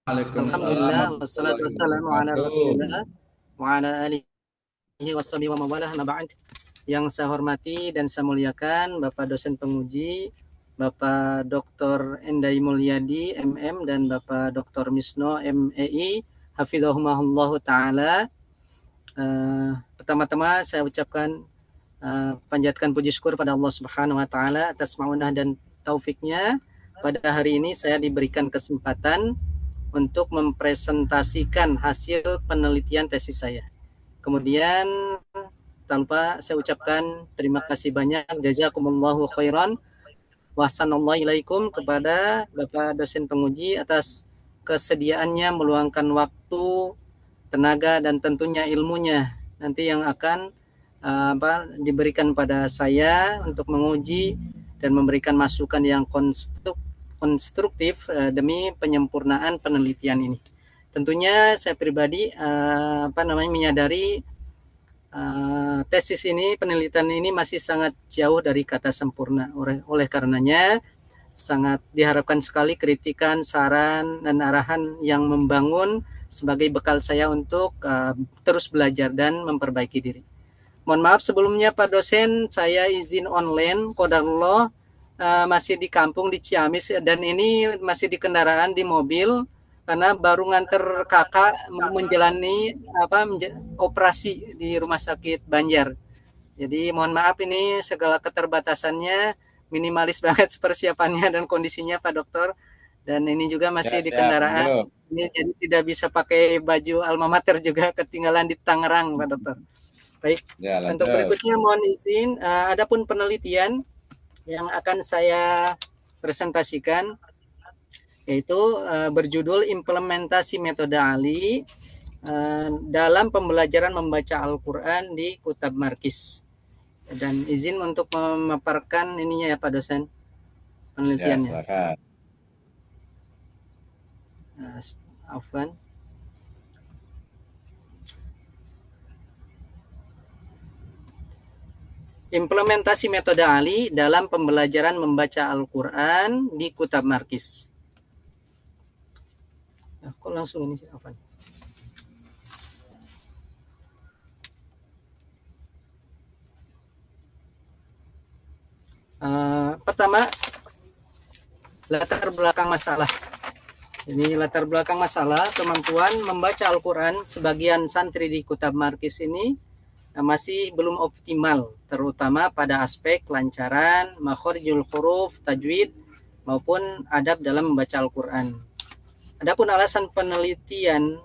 Waalaikumsalam Alhamdulillah wassalatu warahmatullahi wassalamu ala wabarakatuh. Rasulillah wa ala alihi washabihi wa mawalah ma ba'd. Yang saya hormati dan saya muliakan Bapak dosen penguji, Bapak Dr. Endai Mulyadi MM dan Bapak Dr. Misno MEI hafizahumullah taala. Pertama-tama saya ucapkan panjatkan puji syukur pada Allah Subhanahu wa taala atas maunah dan taufiknya. Pada hari ini saya diberikan kesempatan untuk mempresentasikan hasil penelitian tesis saya. Kemudian tak lupa saya ucapkan terima kasih banyak, jazakumullahu khairan wa sanallahu kepada Bapak dosen penguji atas kesediaannya meluangkan waktu, tenaga dan tentunya ilmunya nanti yang akan diberikan pada saya untuk menguji dan memberikan masukan yang konstruktif demi penyempurnaan penelitian ini. Tentunya saya pribadi menyadari tesis ini, penelitian ini masih sangat jauh dari kata sempurna. Oleh karenanya sangat diharapkan sekali kritikan, saran dan arahan yang membangun sebagai bekal saya untuk terus belajar dan memperbaiki diri. Mohon maaf sebelumnya Pak dosen, saya izin online qadarullah, masih di kampung di Ciamis dan ini masih di kendaraan di mobil karena baru nganter kakak menjalani operasi di Rumah Sakit Banjar. Jadi mohon maaf ini segala keterbatasannya, minimalis banget persiapannya dan kondisinya Pak Dokter. Dan ini juga masih Ya, di siap, kendaraan. monggo. Ini jadi tidak bisa pakai baju alma mater juga, ketinggalan di Tangerang Pak Dokter. Baik, Ya, untuk lanjut. berikutnya mohon izin, adapun penelitian yang akan saya presentasikan yaitu berjudul implementasi metode Ali dalam pembelajaran membaca Al-Quran di Kutab Markis. Dan izin untuk memaparkan ininya ya Pak dosen, Ya, penelitiannya. silakan. Afwan. Implementasi metode Ali dalam pembelajaran membaca Al-Quran di Kutab Markis. Kok langsung ini sih Afwan? Pertama, latar belakang masalah. Ini latar belakang masalah kemampuan membaca Al-Quran sebagian santri di Kutab Markis ini masih belum optimal, terutama pada aspek kelancaran, makhorijul huruf, tajwid, maupun adab dalam membaca Al-Quran. Adapun alasan penelitian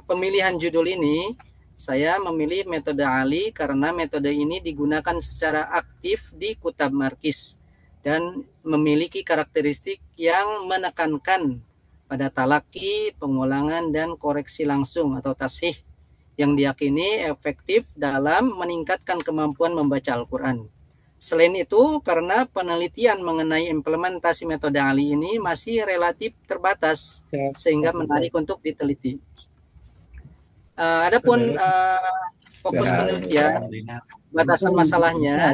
pemilihan judul ini, saya memilih metode Ali karena metode ini digunakan secara aktif di Kutab Markis dan memiliki karakteristik yang menekankan pada talaki, pengulangan, dan koreksi langsung atau tasih yang diyakini efektif dalam meningkatkan kemampuan membaca Al-Quran. Selain itu, karena penelitian mengenai implementasi metode Ali ini masih relatif terbatas, sehingga menarik untuk diteliti. Adapun fokus penelitian, batasan masalahnya,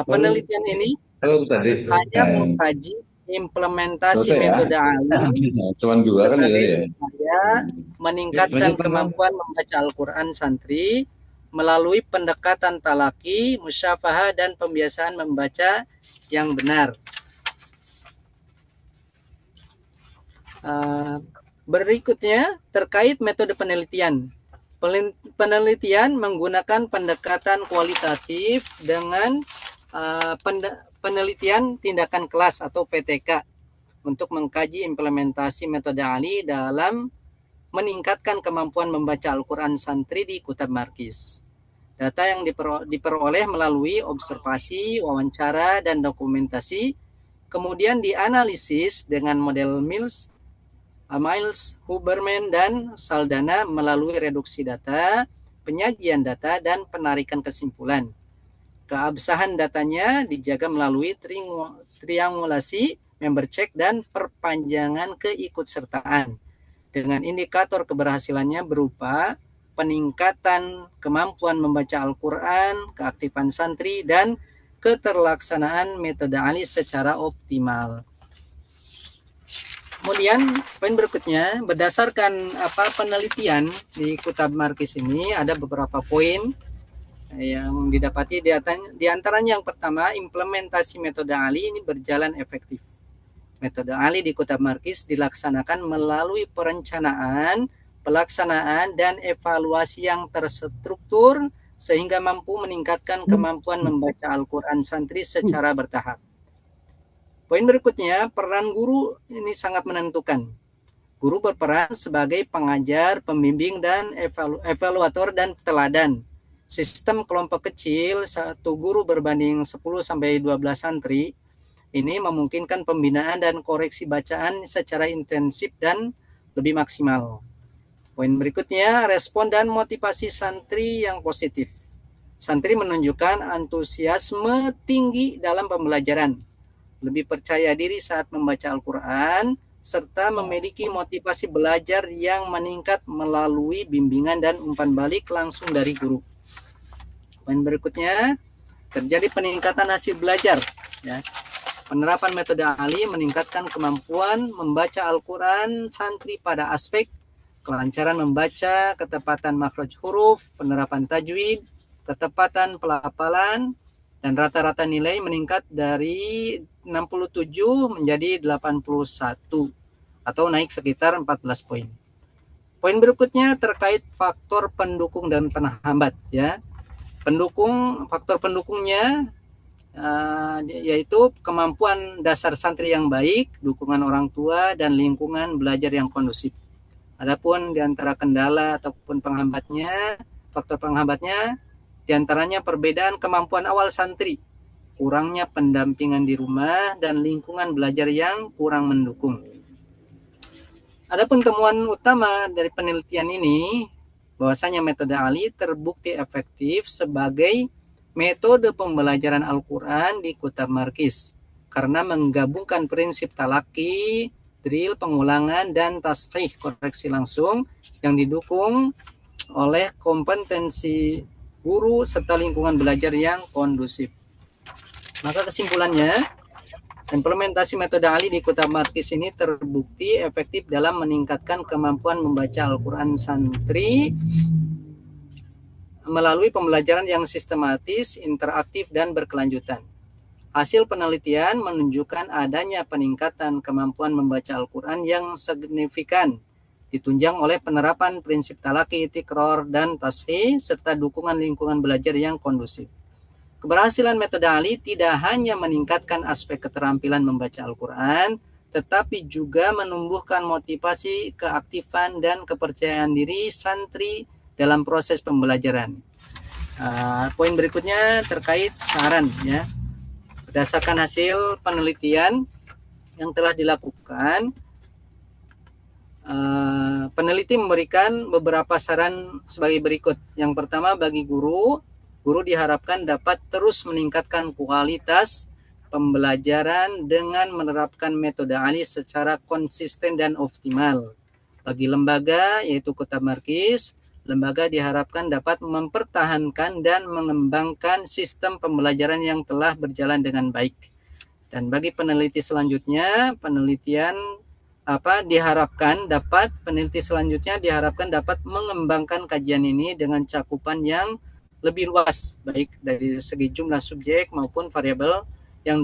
penelitian ini hanya mengkaji implementasi metode Ali Cuman dua kan ya tadi ya. supaya meningkatkan kemampuan membaca Al-Quran santri melalui pendekatan talaki, musyafahah, dan pembiasaan membaca yang benar. Berikutnya terkait metode penelitian. Penelitian menggunakan pendekatan kualitatif dengan penelitian tindakan kelas atau PTK untuk mengkaji implementasi metode Ali dalam meningkatkan kemampuan membaca Al-Quran santri di Kutab Markis. Data yang diperoleh melalui observasi, wawancara, dan dokumentasi, kemudian dianalisis dengan model Miles, Huberman, dan Saldana melalui reduksi data, penyajian data, dan penarikan kesimpulan. Keabsahan datanya dijaga melalui triangulasi, member check, dan perpanjangan keikutsertaan. Dengan indikator keberhasilannya berupa peningkatan kemampuan membaca Al-Quran, keaktifan santri, dan keterlaksanaan metode Ali secara optimal. Kemudian poin berikutnya, berdasarkan penelitian di Kutab Markis ini ada beberapa poin yang didapati, di antaranya yang pertama, implementasi metode ALI ini berjalan efektif. Metode ALI di Kutab Markis dilaksanakan melalui perencanaan, pelaksanaan, dan evaluasi yang terstruktur sehingga mampu meningkatkan kemampuan membaca Al-Quran santri secara bertahap. Poin berikutnya, peran guru ini sangat menentukan. Guru berperan sebagai pengajar, pembimbing, dan evaluator dan teladan. Sistem kelompok kecil, satu guru berbanding 10-12 santri, ini memungkinkan pembinaan dan koreksi bacaan secara intensif dan lebih maksimal. Poin berikutnya, respon dan motivasi santri yang positif. Santri menunjukkan antusiasme tinggi dalam pembelajaran, lebih percaya diri saat membaca Al-Quran, serta memiliki motivasi belajar yang meningkat melalui bimbingan dan umpan balik langsung dari guru. Poin berikutnya, terjadi peningkatan hasil belajar. Ya. Penerapan metode ALI meningkatkan kemampuan membaca Al-Quran santri pada aspek kelancaran membaca, ketepatan makhraj huruf, penerapan tajwid, ketepatan pelafalan, dan rata-rata nilai meningkat dari 67 menjadi 81 atau naik sekitar 14 poin. Poin berikutnya terkait faktor pendukung dan penghambat, ya. Faktor pendukungnya yaitu kemampuan dasar santri yang baik, dukungan orang tua, dan lingkungan belajar yang kondusif. Adapun di antara kendala ataupun faktor penghambatnya diantaranya perbedaan kemampuan awal santri, kurangnya pendampingan di rumah, dan lingkungan belajar yang kurang mendukung. Adapun temuan utama dari penelitian ini, bahwasanya metode ALI terbukti efektif sebagai metode pembelajaran Al-Quran di Kutab Markis karena menggabungkan prinsip talaki, drill, pengulangan, dan tashih, koreksi langsung, yang didukung oleh kompetensi guru serta lingkungan belajar yang kondusif. Maka kesimpulannya, implementasi metode ALI di Kutab Markis ini terbukti efektif dalam meningkatkan kemampuan membaca Al-Quran santri melalui pembelajaran yang sistematis, interaktif, dan berkelanjutan. Hasil penelitian menunjukkan adanya peningkatan kemampuan membaca Al-Quran yang signifikan, ditunjang oleh penerapan prinsip talaki, tikror, dan tashih, serta dukungan lingkungan belajar yang kondusif. Keberhasilan metode ALI tidak hanya meningkatkan aspek keterampilan membaca Al-Quran, tetapi juga menumbuhkan motivasi, keaktifan, dan kepercayaan diri santri dalam proses pembelajaran. Poin berikutnya terkait saran, ya. Berdasarkan hasil penelitian yang telah dilakukan, peneliti memberikan beberapa saran sebagai berikut. Yang pertama, bagi guru diharapkan dapat terus meningkatkan kualitas pembelajaran dengan menerapkan metode ALI secara konsisten dan optimal. Bagi lembaga, yaitu Kutab Markis, lembaga diharapkan dapat mempertahankan dan mengembangkan sistem pembelajaran yang telah berjalan dengan baik. Dan bagi peneliti selanjutnya, peneliti selanjutnya diharapkan dapat mengembangkan kajian ini dengan cakupan yang lebih luas, baik dari segi jumlah subjek maupun variabel yang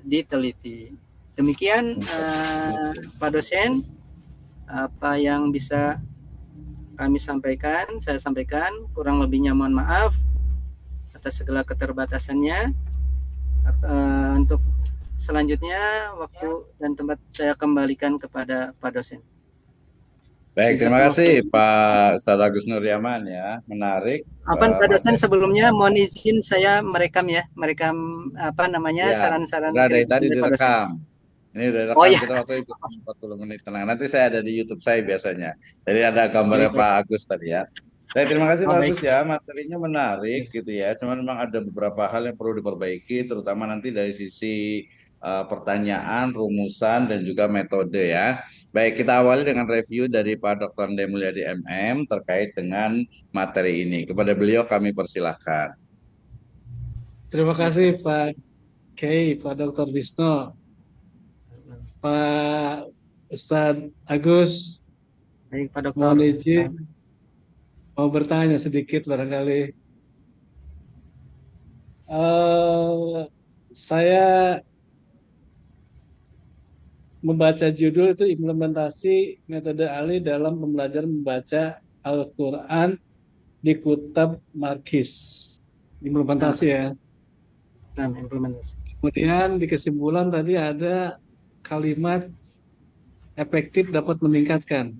diteliti. Demikian Pak dosen, apa yang bisa saya sampaikan, kurang lebihnya mohon maaf atas segala keterbatasannya. Untuk selanjutnya waktu dan tempat saya kembalikan kepada Pak dosen. Baik, terima kasih Pak Ustadz Agus Nur Yaman, ya, menarik. Pak dosen, sebelumnya mohon izin saya merekam saran-saran. Dari tadi direkam. Ini udah rekam, kita waktu itu 40 menit. Tenang, nanti saya ada di YouTube saya biasanya. Jadi ada gambarnya Pak Agus tadi, ya. Saya terima kasih Pak Agus, ya, materinya menarik gitu ya. Cuman memang ada beberapa hal yang perlu diperbaiki, terutama nanti dari sisi pertanyaan, rumusan, dan juga metode, ya. Baik, kita awali dengan review dari Pak Dr. Ande Mulyadi MM terkait dengan materi ini. Kepada beliau kami persilahkan. Terima kasih Pak Kiai, Pak Dr. Wisnu. Pak Ustadz Agus, Baik Pak Dokter. mohon izin mau bertanya sedikit barangkali. Saya membaca judul itu implementasi metode Ali dalam pembelajaran membaca Al-Quran di Kutab Markis. Implementasi ya. Nah, implementasi. Kemudian di kesimpulan tadi ada kalimat efektif dapat meningkatkan.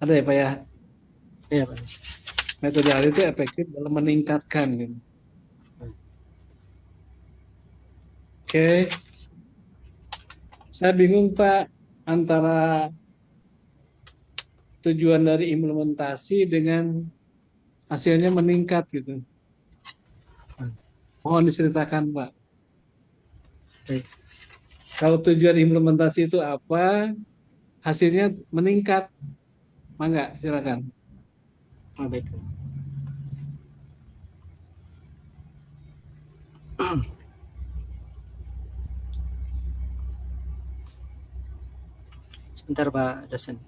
Ada ya Pak ya? Iya Pak. Metode Ali itu efektif dalam meningkatkan. Gitu. Oke. Saya bingung Pak antara tujuan dari implementasi dengan hasilnya meningkat gitu. Mohon diceritakan Pak. Baik. Kalau tujuan implementasi itu apa, hasilnya meningkat. Mangga, silakan. Oh, baik. Sebentar Pak dosen.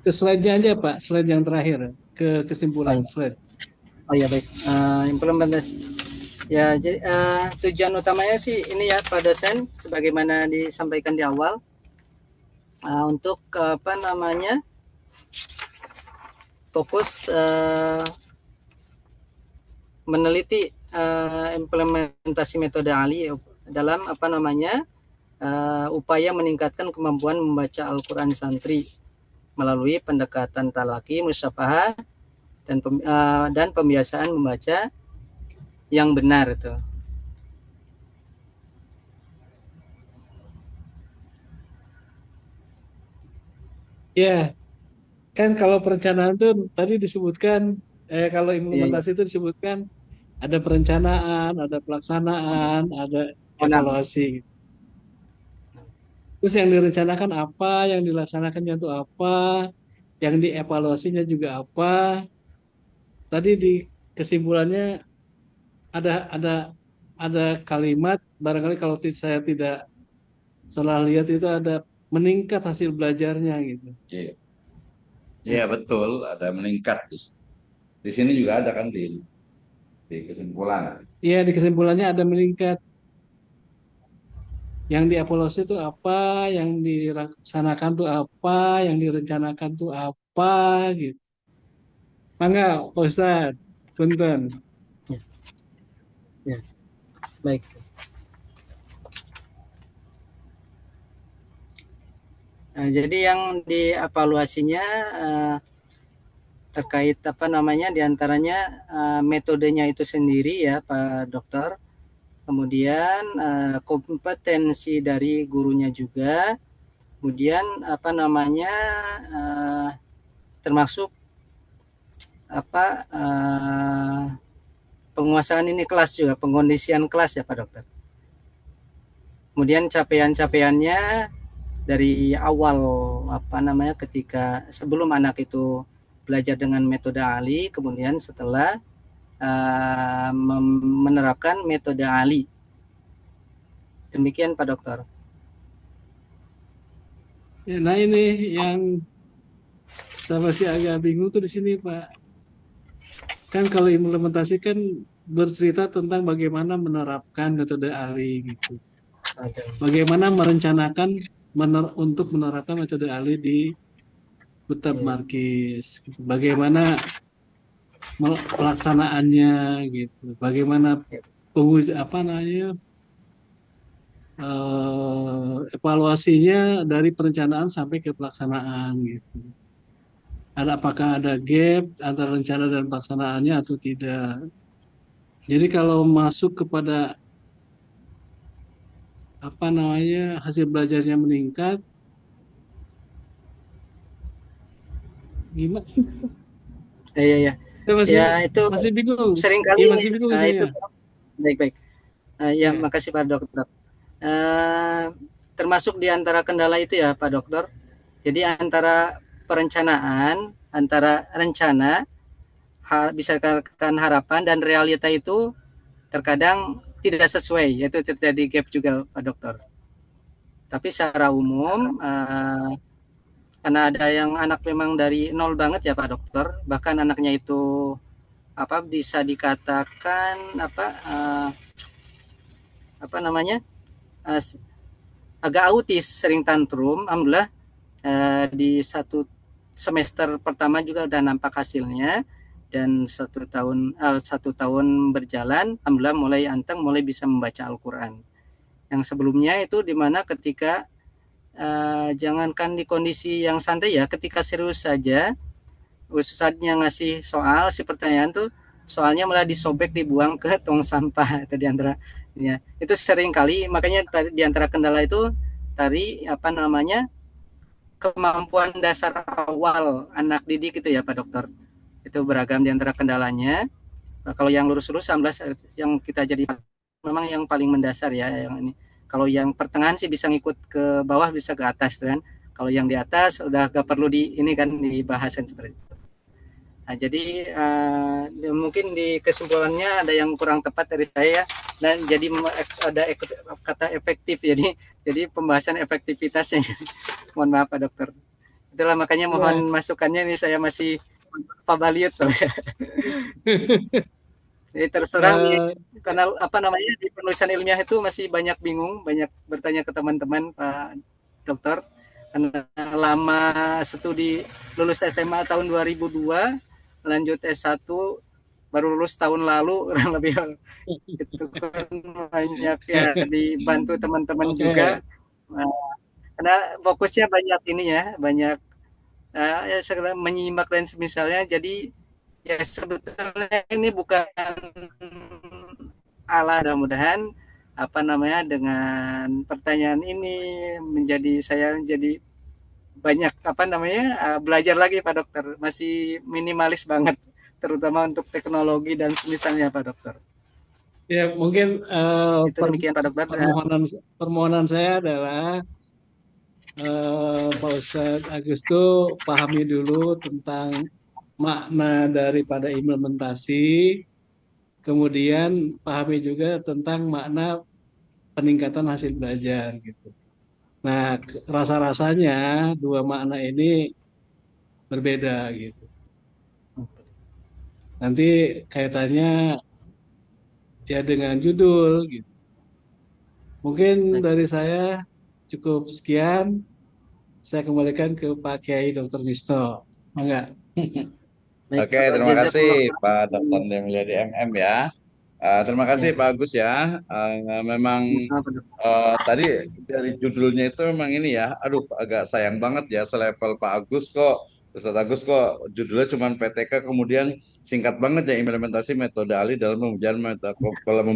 Ke slide-nya aja Pak, slide yang terakhir, ke kesimpulan slide. Oh ya baik, implementasi. Ya jadi tujuan utamanya sih ini ya Pak dosen, sebagaimana disampaikan di awal, untuk apa namanya fokus meneliti implementasi metode Ali dalam apa namanya upaya meningkatkan kemampuan membaca Al-Quran santri melalui pendekatan talaki, musyafahah, dan pembiasaan membaca yang benar itu. Ya, kan kalau perencanaan itu tadi disebutkan, kalau implementasi itu disebutkan ada perencanaan, ada pelaksanaan, ada evaluasi. Terus yang direncanakan apa, yang dilaksanakannya itu apa, yang dievaluasinya juga apa. Tadi di kesimpulannya ada kalimat, barangkali kalau saya tidak salah lihat itu ada meningkat hasil belajarnya gitu. Iya, iya betul, ada meningkat. Di sini juga ada kan di kesimpulan. Iya, di kesimpulannya ada meningkat. Yang dievaluasi itu apa, yang dilaksanakan itu apa, yang direncanakan itu apa gitu. Mangga, Pak Ustadz, punten. Ya, baik. Jadi yang dievaluasinya terkait apa namanya diantaranya metodenya itu sendiri ya Pak Dokter, kemudian kompetensi dari gurunya juga, kemudian apa namanya termasuk apa penguasaan ini kelas juga, pengondisian kelas ya Pak Dokter. Kemudian capaian-capaiannya dari awal apa namanya ketika sebelum anak itu belajar dengan metode Ali, kemudian setelah menerapkan metode Ali. Demikian Pak Dokter. Ya, nah ini yang saya masih agak bingung tuh di sini Pak. Kan kalau implementasi kan bercerita tentang bagaimana menerapkan metode Ali gitu. Bagaimana merencanakan untuk menerapkan metode Ali di Kutab Markis. Gitu. Bagaimana pelaksanaannya gitu. Bagaimana evaluasinya dari perencanaan sampai ke pelaksanaan gitu. Apakah ada gap antara rencana dan pelaksanaannya atau tidak. Jadi kalau masuk kepada hasil belajarnya meningkat, gimana? Ya. Ya itu masih bingung. Sering kali masih bingung itu. Baik. Ya. Makasih Pak Dokter. Termasuk di antara kendala itu ya Pak Dokter. Jadi antara perencanaan, antara rencana bisa katakan harapan dan realita itu terkadang tidak sesuai, yaitu terjadi gap juga Pak Dokter. Tapi secara umum karena ada yang anak memang dari nol banget ya Pak Dokter, bahkan anaknya itu bisa dikatakan apa namanya agak autis, sering tantrum. Alhamdulillah di 1 semester pertama juga udah nampak hasilnya, dan 1 tahun berjalan, alhamdulillah mulai anteng, mulai bisa membaca Al-Quran. Yang sebelumnya itu dimana ketika jangankan di kondisi yang santai ya, ketika serius saja ustadznya ngasih soal, si pertanyaan tuh soalnya malah disobek, dibuang ke tong sampah itu diantara ya. Itu sering kali, makanya diantara kendala itu tadi kemampuan dasar awal anak didik itu ya Pak Dokter. Itu beragam diantara kendalanya. Kalau yang lurus-lurus 19 yang kita jadi memang yang paling mendasar ya yang ini. Kalau yang pertengahan sih bisa ngikut ke bawah, bisa ke atas kan. Kalau yang di atas udah gak perlu dibahas seperti itu. Nah, jadi mungkin di kesimpulannya ada yang kurang tepat dari saya, dan jadi ada kata efektif, jadi pembahasan efektivitasnya. Mohon maaf Pak Dokter. Itulah makanya mohon masukannya, nih saya masih Pak Baliut. Jadi terserah karena di penulisan ilmiah itu masih banyak bingung, banyak bertanya ke teman-teman Pak Dokter, karena lama studi, lulus SMA tahun 2002, lanjut S1 baru lulus tahun lalu kurang lebih. Itu kan banyak ya, dibantu teman-teman juga. Karena fokusnya banyak banyak menyimak dan semisalnya. Jadi ya sebetulnya ini bukan Allah, mudah-mudahan dengan pertanyaan ini saya menjadi banyak belajar lagi Pak Dokter. Masih minimalis banget, terutama untuk teknologi dan misalnya Pak Dokter. Ya, mungkin itu demikian Pak Dokter. Permohonan saya adalah Pak Ustadz Agus itu pahami dulu tentang makna daripada implementasi, kemudian pahami juga tentang makna peningkatan hasil belajar gitu. Nah, rasa-rasanya dua makna ini berbeda gitu. Nanti kaitannya ya dengan judul gitu. Mungkin dari saya cukup sekian. Saya kembalikan ke Pak Kiai Dr. Misno. Enggak? Oke, terima kasih Pak Dr. Mulyadi MM ya. Terima kasih Pak Agus ya. Memang tadi dari judulnya itu memang ini ya, aduh agak sayang banget ya, selevel Pak Agus kok, Ustadz Agus kok judulnya cuma PTK, kemudian singkat banget ya, implementasi metode ahli dalam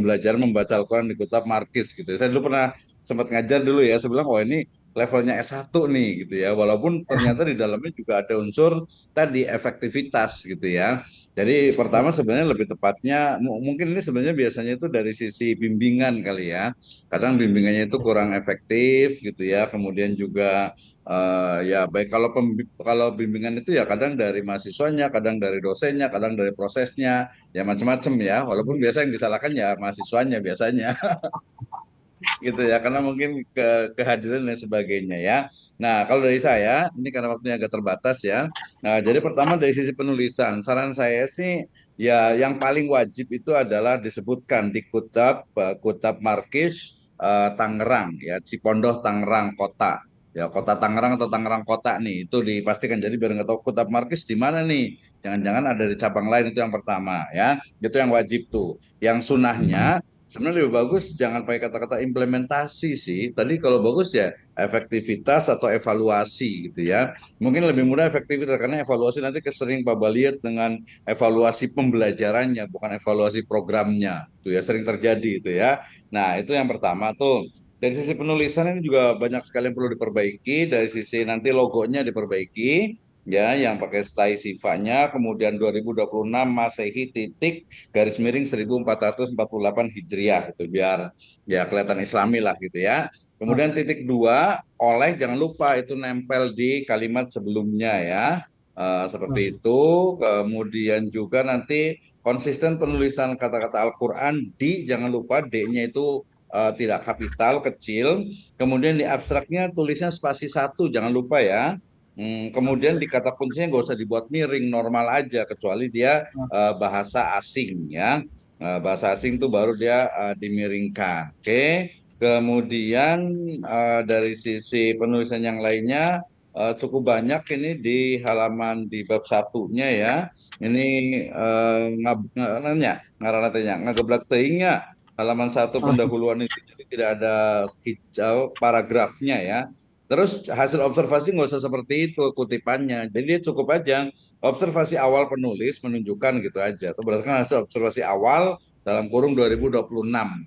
belajar membaca Al-Quran di Kitab Markis gitu. Saya dulu pernah sempat ngajar dulu ya, saya bilang oh ini levelnya S1 nih gitu ya, walaupun ternyata di dalamnya juga ada unsur tadi efektivitas gitu ya. Jadi pertama sebenarnya lebih tepatnya mungkin ini sebenarnya biasanya itu dari sisi bimbingan kali ya. Kadang bimbingannya itu kurang efektif gitu ya. Kemudian juga ya baik kalau bimbingan itu ya kadang dari mahasiswanya, kadang dari dosennya, kadang dari prosesnya, ya macam-macam ya. Walaupun biasa yang disalahkan ya mahasiswanya biasanya. Gitu ya, karena mungkin kehadiran dan sebagainya ya. Nah, kalau dari saya ini karena waktunya agak terbatas ya. Nah, jadi pertama dari sisi penulisan, saran saya sih ya yang paling wajib itu adalah disebutkan di Kutab Markis Tangerang ya, Cipondoh Tangerang Kota. Ya, Kota Tangerang atau Tangerang Kota nih itu dipastikan, jadi biar nggak tahu Kutab Markis di mana nih. Jangan-jangan ada di cabang lain, itu yang pertama ya. Itu yang wajib tuh. Yang sunahnya sebenarnya lebih bagus jangan pakai kata-kata implementasi sih. Tadi kalau bagus ya efektivitas atau evaluasi gitu ya. Mungkin lebih mudah efektivitas karena evaluasi nanti kesering Pak Baliet dengan evaluasi pembelajarannya bukan evaluasi programnya. Itu ya sering terjadi itu ya. Nah, itu yang pertama tuh. Dari sisi penulisan ini juga banyak sekali yang perlu diperbaiki. Dari sisi nanti logonya diperbaiki ya, yang pakai style sifanya, kemudian 2026 Masehi titik garis miring 1448 Hijriah itu biar ya kelihatan Islami lah gitu ya. Kemudian titik dua, oleh jangan lupa itu nempel di kalimat sebelumnya ya. Seperti itu. Kemudian juga nanti konsisten penulisan kata-kata Al-Quran di, jangan lupa D-nya itu tidak kapital, kecil. Kemudian di abstraknya tulisnya spasi satu, jangan lupa ya. Kemudian di kata kuncinya nggak usah dibuat miring, normal aja, kecuali dia bahasa asing ya. Bahasa asing itu baru dia dimiringkan. Oke. Kemudian dari sisi penulisan yang lainnya cukup banyak ini di halaman di bab satunya ya. Ini ngaranatanya ngageblak teuing halaman satu Oh, pendahuluan itu, jadi tidak ada hijau paragrafnya ya. Terus hasil observasi nggak usah seperti itu kutipannya. Jadi dia cukup aja observasi awal penulis menunjukkan gitu aja. Itu berdasarkan hasil observasi awal dalam kurung 2026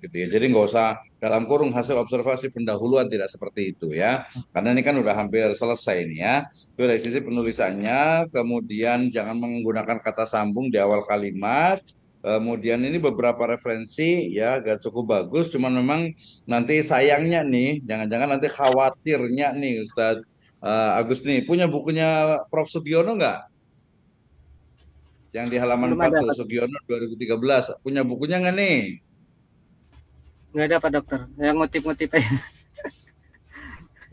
gitu ya. Jadi nggak usah dalam kurung hasil observasi pendahuluan, tidak seperti itu ya. Karena ini kan udah hampir selesai ini ya. Itu dari sisi penulisannya. Kemudian jangan menggunakan kata sambung di awal kalimat. Kemudian ini beberapa referensi ya agak cukup bagus, cuman memang nanti sayangnya nih, jangan-jangan nanti khawatirnya nih Ustadz Agus nih, punya bukunya Prof. Sugiono nggak? Yang di halaman belum 4 ada tuh, Pak. Sugiono 2013. Punya bukunya nggak nih? Nggak ada Pak Dokter. Yang ngutip-ngutip aja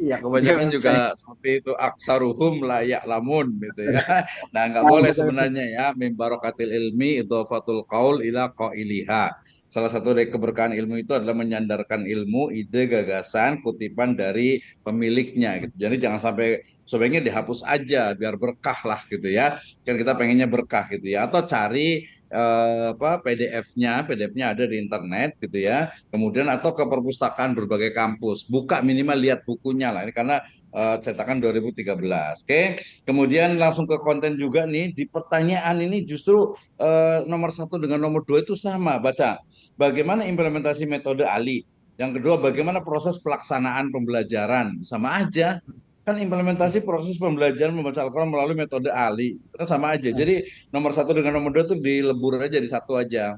Iya, di kebanyakan juga website. seperti itu aksaruhum layak lamun gitu ya. Nah, nggak Ah, boleh betul, betul. sebenarnya ya mim barokatil ilmi idhofatul qaul ila qailiha. Salah satu dari keberkahan ilmu itu adalah menyandarkan ilmu, ide, gagasan, kutipan dari pemiliknya gitu. Jadi jangan sampai sebaiknya dihapus aja biar berkah lah gitu ya. Kan kita pengennya berkah gitu ya. Atau cari PDF-nya ada di internet gitu ya. Kemudian atau ke perpustakaan berbagai kampus, buka minimal lihat bukunya lah ini karena cetakan 2013. Oke, kemudian langsung ke konten juga nih di pertanyaan ini justru nomor satu dengan nomor dua itu sama. Baca bagaimana implementasi metode Ali. Yang kedua bagaimana proses pelaksanaan pembelajaran, sama aja. Kan implementasi proses pembelajaran membaca Al-Quran melalui metode Ali itu kan sama aja. Jadi nomor satu dengan nomor dua itu dilebur aja di satu aja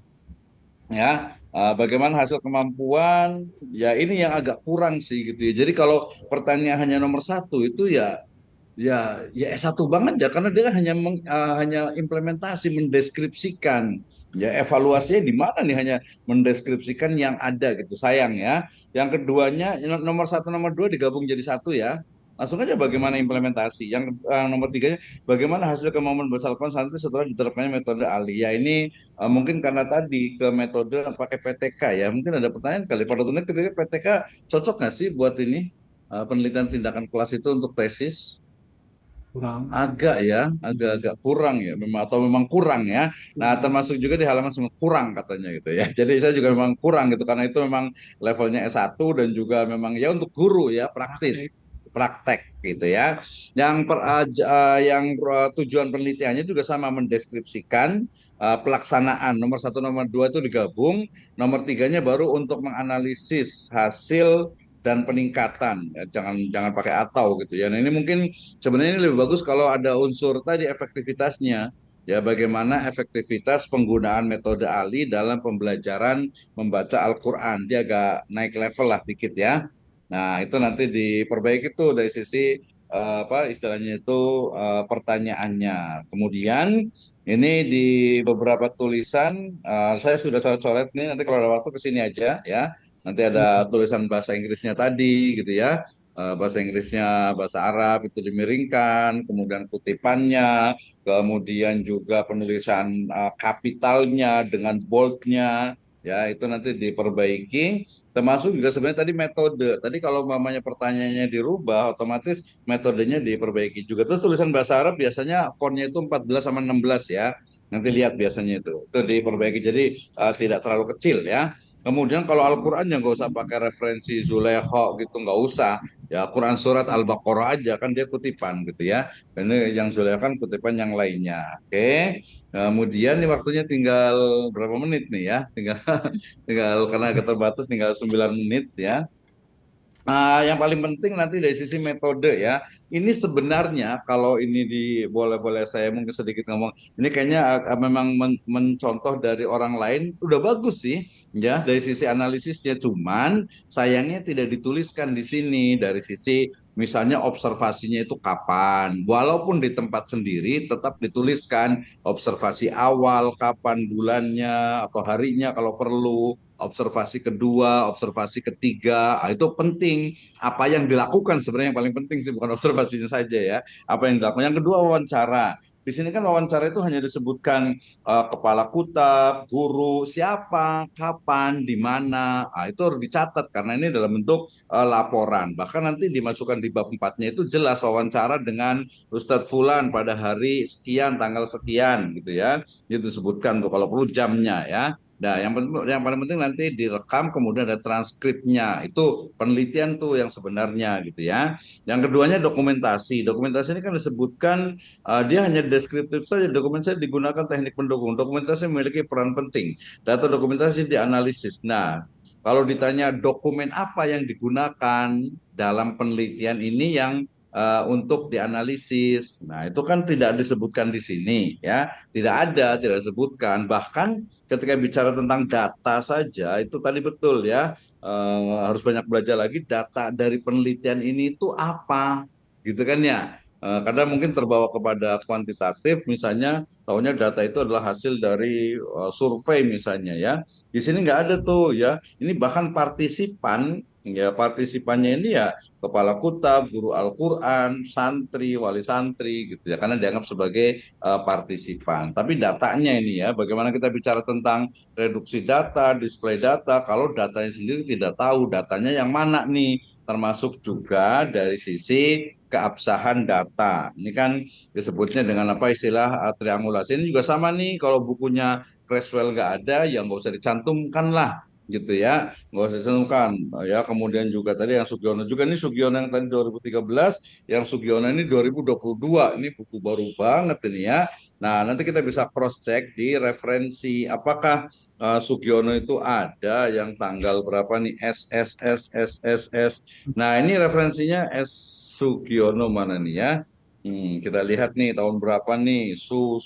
ya. Bagaimana hasil kemampuan ya, ini yang agak kurang sih gitu ya. Jadi kalau pertanyaan hanya nomor satu itu ya ya S1 banget ya, karena dia hanya hanya implementasi mendeskripsikan ya, evaluasinya di mana nih, hanya mendeskripsikan yang ada gitu, sayang ya. Yang keduanya nomor satu nomor dua digabung jadi satu ya, langsung aja bagaimana implementasi. Yang nomor tiganya bagaimana hasil kemampuan bersalkuan nanti setelah diterapkannya metode Ali ya. Ini mungkin karena tadi ke metode pakai PTK ya, mungkin ada pertanyaan kali pada tujuan ketika PTK cocok nggak sih buat ini penelitian tindakan kelas itu untuk tesis. Kurang. Agak ya, agak-agak kurang ya, memang atau memang kurang ya. Nah, termasuk juga di halaman semua kurang katanya gitu ya. Jadi saya juga memang kurang gitu karena itu memang levelnya S1 dan juga memang ya untuk guru ya, praktis, Praktek. praktek gitu ya. Yang tujuan penelitiannya juga sama mendeskripsikan pelaksanaan. Nomor satu, nomor dua itu digabung. Nomor tiganya baru untuk menganalisis hasil dan peningkatan. Ya, jangan jangan pakai atau gitu ya. Nah, ini mungkin sebenarnya ini lebih bagus kalau ada unsur tadi efektivitasnya. Ya, bagaimana efektivitas penggunaan metode Ali dalam pembelajaran membaca Al-Quran. Dia agak naik level lah dikit ya. Nah, itu nanti diperbaiki tuh dari sisi apa istilahnya itu pertanyaannya. Kemudian ini di beberapa tulisan saya sudah coret-coret nih, nanti kalau ada waktu kesini aja ya. Nanti ada tulisan bahasa Inggrisnya tadi gitu ya. Bahasa Inggrisnya, bahasa Arab itu dimiringkan, kemudian kutipannya, kemudian juga penulisan kapitalnya dengan boldnya, ya itu nanti diperbaiki. Termasuk juga sebenarnya tadi metode. Tadi kalau mamanya pertanyaannya dirubah, otomatis metodenya diperbaiki juga. Terus tulisan bahasa Arab biasanya fontnya itu 14 sama 16 ya. Nanti lihat biasanya itu diperbaiki. Jadi tidak terlalu kecil ya. Kemudian kalau Al-Quran ya nggak usah pakai referensi Zulaikha gitu, nggak usah. Ya Quran surat Al-Baqarah aja kan dia kutipan gitu ya. Ini yang Zulaikha kan kutipan yang lainnya. Oke. Kemudian nih waktunya tinggal berapa menit nih ya? Tinggal tinggal karena keterbatas tinggal 9 menit ya. Yang paling penting nanti dari sisi metode ya. Ini sebenarnya kalau ini boleh-boleh saya mungkin sedikit ngomong. Ini kayaknya memang mencontoh dari orang lain udah bagus sih ya dari sisi analisisnya. Cuman sayangnya tidak dituliskan di sini dari sisi misalnya observasinya itu kapan. Walaupun di tempat sendiri tetap dituliskan observasi awal, kapan bulannya atau harinya kalau perlu, observasi kedua, observasi ketiga, itu penting. Apa yang dilakukan sebenarnya yang paling penting sih, bukan observasinya saja ya. Apa yang dilakukan. Yang kedua wawancara. Di sini kan wawancara itu hanya disebutkan kepala kutab, guru, siapa, kapan, di mana. Itu harus dicatat karena ini dalam bentuk laporan. Bahkan nanti dimasukkan di bab 4-nya itu jelas wawancara dengan Ustadz Fulan pada hari sekian, tanggal sekian gitu ya. Itu disebutkan tuh kalau perlu jamnya ya. Nah, yang paling penting nanti direkam kemudian ada transkripnya. Itu penelitian tuh yang sebenarnya gitu ya. Yang keduanya dokumentasi. Dokumentasi ini kan disebutkan dia hanya deskriptif saja. Dokumentasi digunakan teknik pendukung. Dokumentasi memiliki peran penting. Data dokumentasi dianalisis. Nah, kalau ditanya dokumen apa yang digunakan dalam penelitian ini yang untuk dianalisis. Nah, itu kan tidak disebutkan di sini ya. Tidak ada, tidak disebutkan. Bahkan ketika bicara tentang data saja itu tadi betul ya, harus banyak belajar lagi data dari penelitian ini itu apa gitu kan ya. Kadang mungkin terbawa kepada kuantitatif misalnya tahunya data itu adalah hasil dari survei misalnya ya. Di sini nggak ada tuh ya. Ini bahkan partisipan ya, partisipannya ini ya kepala kutab, guru Al-Quran, santri, wali santri gitu ya, karena dianggap sebagai partisipan. Tapi datanya ini ya, bagaimana kita bicara tentang reduksi data, display data, kalau datanya sendiri tidak tahu datanya yang mana nih, termasuk juga dari sisi keabsahan data. Ini kan disebutnya dengan apa istilah triangulasi. Ini juga sama nih, kalau bukunya Creswell nggak ada, ya nggak usah dicantumkan lah gitu ya, nggak usah dicantumkan ya. Kemudian juga tadi yang Sugiono juga, ini Sugiono yang tadi 2013, yang Sugiono ini 2022, ini buku baru banget ini ya. Nah, nanti kita bisa cross check di referensi apakah Sugiono itu ada yang tanggal berapa nih, SSS. Nah, ini referensinya Sugiono mana nih ya? Kita lihat nih tahun berapa nih, su.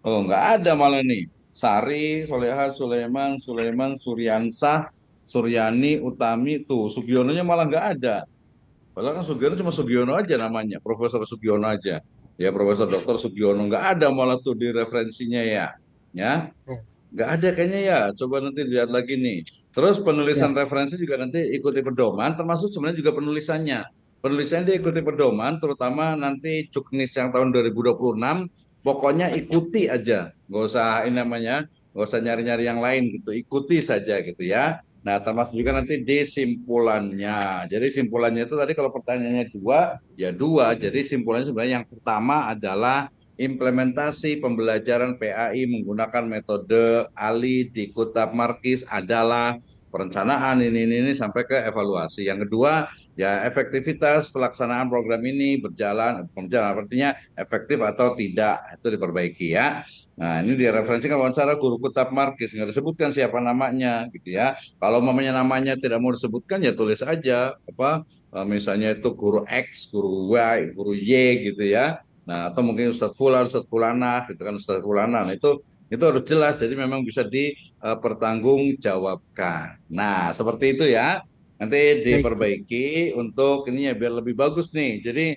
Oh, nggak ada malah nih. Sari, Soleha, Sulaiman, Suryansah, Suryani, Utami, tuh Sugiononya malah nggak ada. Padahal kan Sugiono cuma Sugiono aja namanya, Profesor Sugiono aja. Ya, Profesor Doktor Sugiono nggak ada malah tuh di referensinya ya. Ya, nggak ada kayaknya ya. Coba nanti lihat lagi nih. Terus penulisan Ya. referensi juga nanti ikuti pedoman, termasuk sebenarnya juga penulisannya. Penulisannya dia ikuti pedoman, terutama nanti Juknis yang tahun 2026, pokoknya ikuti aja. Nggak usah ini namanya, nggak usah nyari-nyari yang lain gitu. Ikuti saja gitu ya. Nah, termasuk juga nanti di simpulannya. Jadi simpulannya itu tadi kalau pertanyaannya dua, ya dua. Jadi simpulannya sebenarnya yang pertama adalah implementasi pembelajaran PAI menggunakan metode Ali di Kutab Markis adalah perencanaan ini sampai ke evaluasi. Yang kedua, ya efektivitas pelaksanaan program ini berjalan artinya efektif atau tidak, itu diperbaiki ya. Nah, ini direferensikan wawancara guru Kutab Markis, nggak disebutkan siapa namanya gitu ya. Kalau namanya tidak mau disebutkan ya tulis aja apa misalnya itu guru X, guru Y, guru Y gitu ya. Nah, atau mungkin Ustadz Fulan, Ustadz Fulanah, gitu kan Ustadz Fulanah. Nah, itu harus jelas. Jadi memang bisa dipertanggungjawabkan. Nah, seperti itu ya. Nanti Baik. diperbaiki untuk ini ya biar lebih bagus nih. Jadi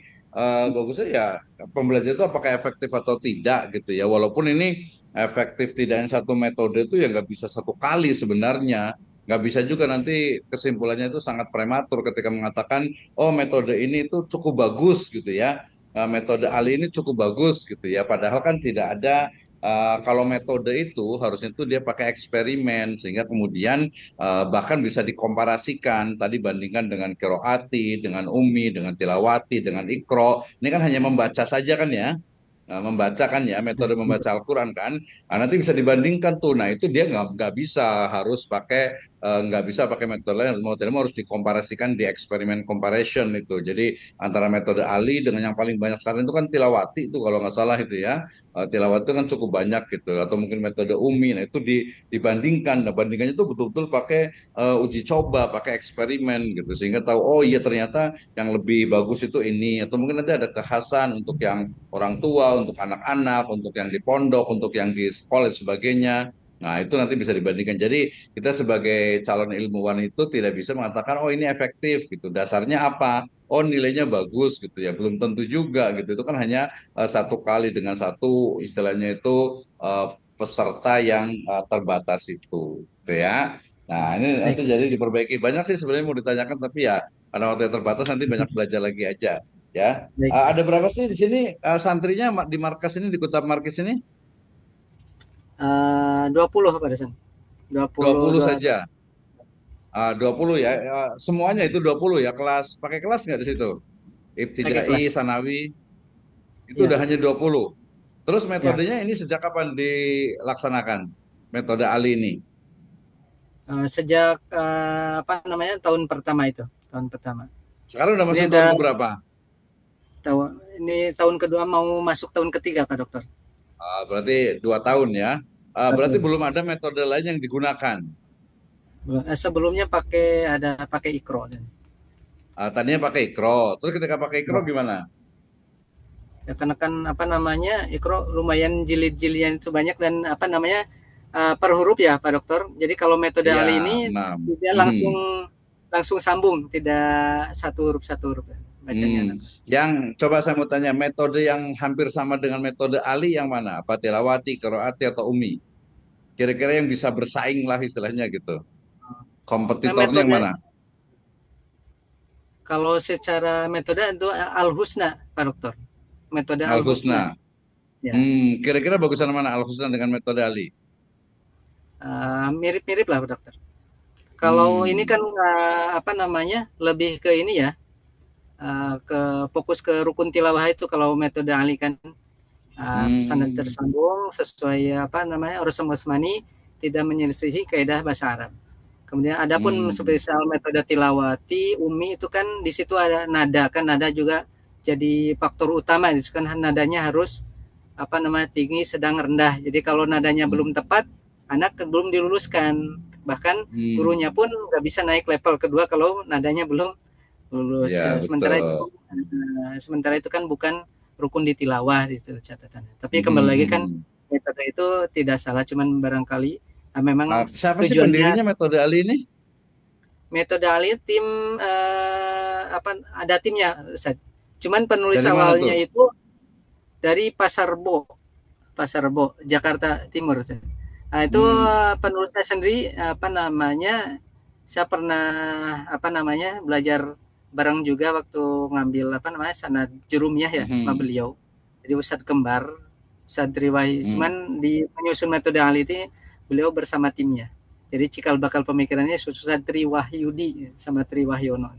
bagusnya ya pembelajaran itu apakah efektif atau tidak gitu ya. Walaupun ini efektif tidaknya satu metode itu ya nggak bisa satu kali sebenarnya. Nggak bisa juga nanti kesimpulannya itu sangat prematur ketika mengatakan, oh metode ini itu cukup bagus gitu ya, metode Ali ini cukup bagus gitu ya. Padahal kan tidak ada kalau metode itu harusnya itu dia pakai eksperimen sehingga kemudian bahkan bisa dikomparasikan tadi bandingkan dengan Qiraati, dengan Umi, dengan Tilawati, dengan Iqra. Ini kan hanya membaca saja kan ya. Membaca kan ya, metode membaca Al-Quran kan. Nanti bisa dibandingkan tuh. Nah, itu dia nggak bisa harus pakai nggak bisa pakai metode lain, mau tidak mau harus dikomparasikan di eksperimen comparison itu. Jadi antara metode Ali dengan yang paling banyak sekarang itu kan Tilawati itu kalau nggak salah itu ya. Tilawati itu kan cukup banyak gitu, atau mungkin metode Umi. Nah itu dibandingkan. Nah bandingannya itu betul-betul pakai uji coba, pakai eksperimen gitu, sehingga tahu oh iya ternyata yang lebih bagus itu ini, atau mungkin nanti ada kekhasan untuk yang orang tua, untuk anak-anak, untuk yang di pondok, untuk yang di sekolah dan sebagainya. Nah, itu nanti bisa dibandingkan. Jadi, kita sebagai calon ilmuwan itu tidak bisa mengatakan, oh ini efektif gitu. Dasarnya apa? Oh nilainya bagus gitu ya. Belum tentu juga gitu. Itu kan hanya satu kali dengan satu istilahnya itu peserta yang terbatas itu. Gitu ya. Nah, ini Baik. nanti jadi diperbaiki. Banyak sih sebenarnya mau ditanyakan, tapi ya karena waktu yang terbatas nanti banyak belajar lagi aja. Ya, Baik. Ada berapa sih di sini santrinya di markas ini, di Kutab Markis ini? 20 pada sana. 20 20 saja. 20 ya. Semuanya itu 20 ya. Kelas pakai kelas nggak di situ? pakai Ibtidai, kelas. Sanawi itu Ya, udah hanya 20. Terus ya. metodenya ini sejak kapan dilaksanakan? Metode Ali ini. Sejak apa namanya tahun pertama itu, tahun pertama. Sekarang udah Ini masuk tahun ada keberapa? tahun kedua mau masuk tahun ketiga Pak Dokter. Berarti 2 tahun ya. Berarti Betul. belum ada metode lain yang digunakan. Sebelumnya pakai Ikro. Tadinya pakai Ikro. Terus ketika pakai Ikro Ya. gimana? Ya, karena kan apa namanya Ikro lumayan jilid-jilidnya itu banyak dan apa namanya per huruf ya Pak Dokter. Jadi kalau metode Iya, Ali ini 6. dia langsung langsung sambung, tidak satu huruf bacanya. Yang coba saya mau tanya, metode yang hampir sama dengan metode Ali yang mana? Apa Tilawati, Qiraati, atau Umi? Kira-kira yang bisa bersaing lah istilahnya gitu. Kompetitornya yang Metode mana? kalau secara metode itu Al Husna Pak Dokter. Metode Al Husna. Al-Husna. Ya. Kira-kira bagusan mana Al-Husna dengan metode Ali? Mirip-mirip lah Pak Dokter. Kalau ini Hmm. kan apa namanya lebih ke ini ya, ke fokus ke rukun tilawah itu kalau metode Ali kan sanad Hmm. tersambung sesuai apa namanya Rasul Usmani, tidak menyelisihi kaidah bahasa Arab. Kemudian adapun Hmm. spesial metode tilawati umi itu kan di situ ada nada kan, nada juga jadi faktor utama itu kan, nadanya harus apa namanya tinggi sedang rendah. Jadi kalau nadanya belum tepat anak belum diluluskan, bahkan Hmm. gurunya pun nggak bisa naik level kedua kalau nadanya belum lulus. Ya, betul. Sementara itu kan bukan rukun di tilawah itu catatannya. Tapi kembali lagi kan Hmm. metode itu tidak salah, cuman barangkali memang Siapa sih tujuannya pendirinya metode Ali ini? metode Ali tim apa ada timnya Ustaz. Cuman penulis Dari mana awalnya tuh? itu dari Pasar Rebo, Jakarta Timur. Nah, itu Hmm. penulisnya sendiri apa namanya? Saya pernah apa namanya? Belajar bareng juga waktu ngambil apa namanya? Sanad jurumiyah ya sama Hmm. beliau. Jadi Ustadz kembar, Ustadz Riwahi. Hmm. Cuman di menyusun metode ahli itu beliau bersama timnya. Jadi cikal bakal pemikirannya Ustadz Triwahyudi sama Triwahyono.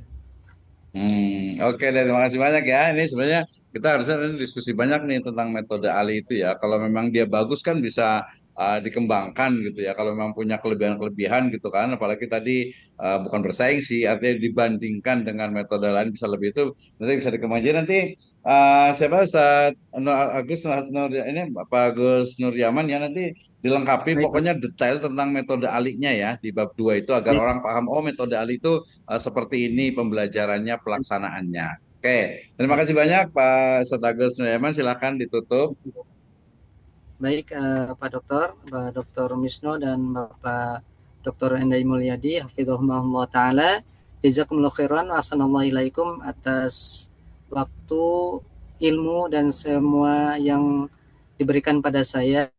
Oke deh, terima kasih banyak ya. Ini sebenarnya kita harusnya ini diskusi banyak nih tentang metode Ali itu ya. Kalau memang dia bagus kan bisa dikembangkan gitu ya. Kalau memang punya kelebihan-kelebihan gitu kan. Apalagi tadi bukan bersaing sih, artinya dibandingkan dengan metode lain bisa lebih, itu nanti bisa dikembangkan. Jadi nanti siapa Ustaz Agus ini Pak Agus Nur Yaman ya, nanti dilengkapi Baik, pokoknya detail tentang metode alinya ya di bab 2 itu, agar baik, orang paham oh metode Ali itu seperti ini pembelajarannya, pelaksanaannya. Oke, terima baik. kasih banyak Pak Setagus Nuyaman. Silakan ditutup. Baik, Pak Dokter Misno dan Bapak Dokter Endai Mulyadi, hafizahumullah taala. Jazakumullah khairan wa assalamualaikum atas waktu, ilmu dan semua yang diberikan pada saya.